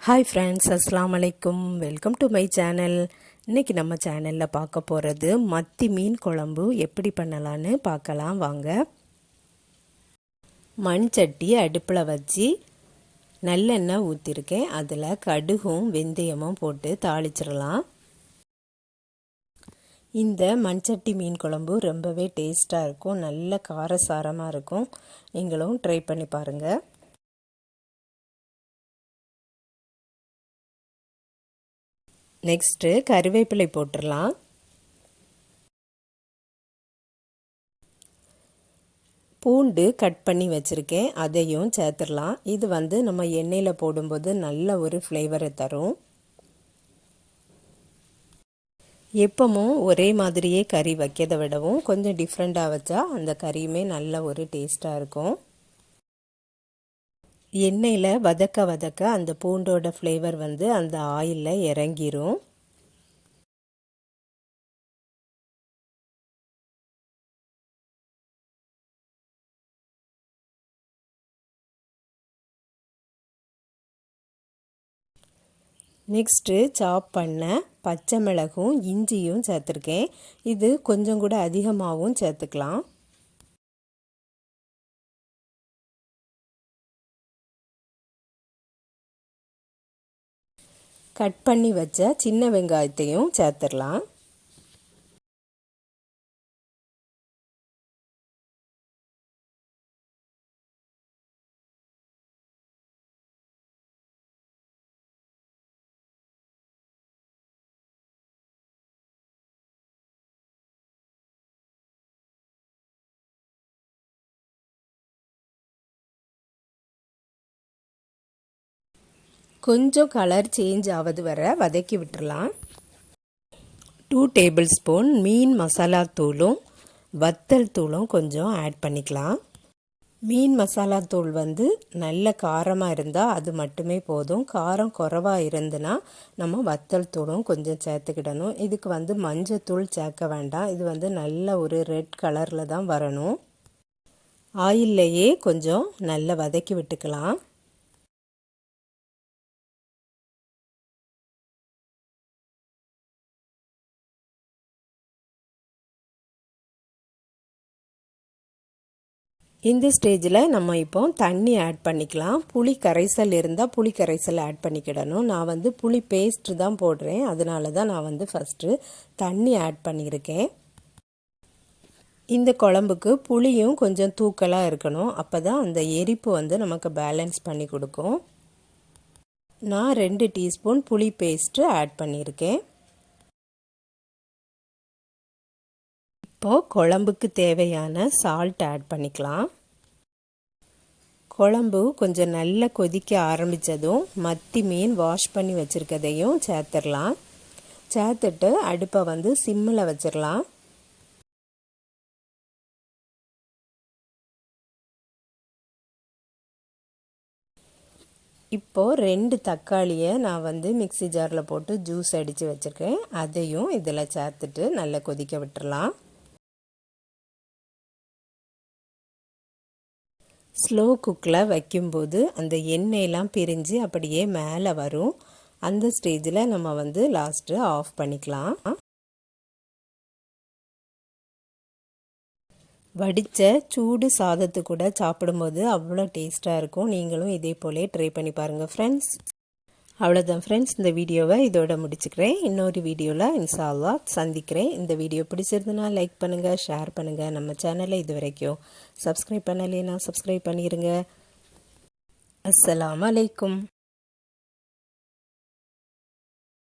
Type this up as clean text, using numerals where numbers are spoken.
Hi friends, அஸ்ஸலாமு அலைக்கும். Welcome to my channel. இன்றைக்கி நம்ம சேனலில் பார்க்க போகிறது மத்தி மீன் குழம்பு எப்படி பண்ணலான்னு பார்க்கலாம் வாங்க. மண் சட்டி அடுப்பில் வச்சு நல்லெண்ணெய் ஊற்றிருக்கேன். அதில் கடுகும் வெந்தயமும் போட்டு தாளிச்சிடலாம். இந்த மண்சட்டி மீன் குழம்பு ரொம்பவே டேஸ்ட்டாக இருக்கும், நல்ல காரசாரமாக இருக்கும். நீங்களும் ட்ரை பண்ணி பாருங்கள். நெக்ஸ்ட்டு கருவேப்பிலை போட்டுடலாம். பூண்டு கட் பண்ணி வச்சுருக்கேன், அதையும் சேர்த்துடலாம். இது நம்ம எண்ணெயில் போடும்போது நல்ல ஒரு ஃப்ளேவரை தரும். எப்பவும் ஒரே மாதிரியே கறி வைக்கிறத விடவும் கொஞ்சம் டிஃப்ரெண்ட்டாக வச்சா அந்த கறியுமே நல்ல ஒரு டேஸ்ட்டாக இருக்கும். எண்ணெயில் வதக்க அந்த பூண்டோட ஃப்ளேவர் அந்த ஆயிலில் இறங்கிரும். நெக்ஸ்ட்டு சாப் பண்ண பச்சை மிளகும் இஞ்சியும் சேர்த்துருக்கேன். இது கொஞ்சம் கூட அதிகமாகவும் சேர்த்துக்கலாம். கட் பண்ணி வச்ச சின்ன வெங்காயத்தையும் சேர்த்துடலாம். கொஞ்சம் கலர் சேஞ்ச் ஆவது வரை வதக்கி விட்டுறலாம். 2 டேபிள் ஸ்பூன் மீன் மசாலா தூளும் வத்தல் தூளும் கொஞ்சம் ஆட் பண்ணிக்கலாம். மீன் மசாலா தூள் நல்ல காரமாக இருந்தால் அது மட்டுமே போதும். காரம் குறைவாக இருந்துன்னா நம்ம வத்தல் தூளும் கொஞ்சம் சேர்த்துக்கிடணும். இதுக்கு மஞ்சத்தூள் சேர்க்க வேண்டாம். இது நல்ல ஒரு ரெட் கலரில் தான் வரணும். ஆயில்லையே கொஞ்சம் நல்லா வதக்கி விட்டுக்கலாம். இந்த ஸ்டேஜில் நம்ம இப்போ தண்ணி ஆட் பண்ணிக்கலாம். புளி கரைசல் இருந்தால் புளி கரைசல் ஆட் பண்ணிக்கிடணும். நான் புளி பேஸ்ட்டு தான் போடுறேன், அதனால தான் நான் ஃபஸ்ட்டு தண்ணி ஆட் பண்ணியிருக்கேன். இந்த குழம்புக்கு புளியும் கொஞ்சம் தூக்கலாக இருக்கணும், அப்போ தான் அந்த எரிப்பு நமக்கு பேலன்ஸ் பண்ணி கொடுக்கும். நான் 2 டீஸ்பூன் புளி பேஸ்ட்டு ஆட் பண்ணியிருக்கேன். இப்போது குழம்புக்கு தேவையான சால்ட் ஆட் பண்ணிக்கலாம். குழம்பு கொஞ்சம் நல்லா கொதிக்க ஆரம்பித்ததும் மத்தி மீன் வாஷ் பண்ணி வச்சுருக்கதையும் சேர்த்துடலாம். சேர்த்துட்டு அடுப்பை சிம்மில் வச்சிடலாம். இப்போது 2 தக்காளியை நான் மிக்ஸி ஜாரில் போட்டு ஜூஸ் அடித்து வச்சுருக்கேன். அதையும் இதில் சேர்த்துட்டு நல்லா கொதிக்க விட்டுறலாம். ஸ்லோ குக்கில் வைக்கும்போது அந்த எண்ணெயெல்லாம் பிரிஞ்சு அப்படியே மேலே வரும். அந்த ஸ்டேஜில் நம்ம லாஸ்ட்டு ஆஃப் பண்ணிக்கலாம். வடித்த சூடு சாதத்து கூட சாப்பிடும்போது அவ்வளோ டேஸ்ட்டாக இருக்கும். நீங்களும் இதே போலே ட்ரை பண்ணி பாருங்கள் ஃப்ரெண்ட்ஸ். அவ்வளோதான் ஃப்ரெண்ட்ஸ், இந்த வீடியோவை இதோட முடிச்சுக்கிறேன். இன்னொரு வீடியோவில் இன்ஷா அல்லாஹ் சந்திக்கிறேன். இந்த வீடியோ பிடிச்சிருந்துன்னா லைக் பண்ணுங்கள், ஷேர் பண்ணுங்கள். நம்ம சேனலை இது வரைக்கும் சப்ஸ்கிரைப் பண்ணலைன்னா சப்ஸ்கிரைப் பண்ணிடுங்க. அஸ்ஸலாமு அலைக்கும்.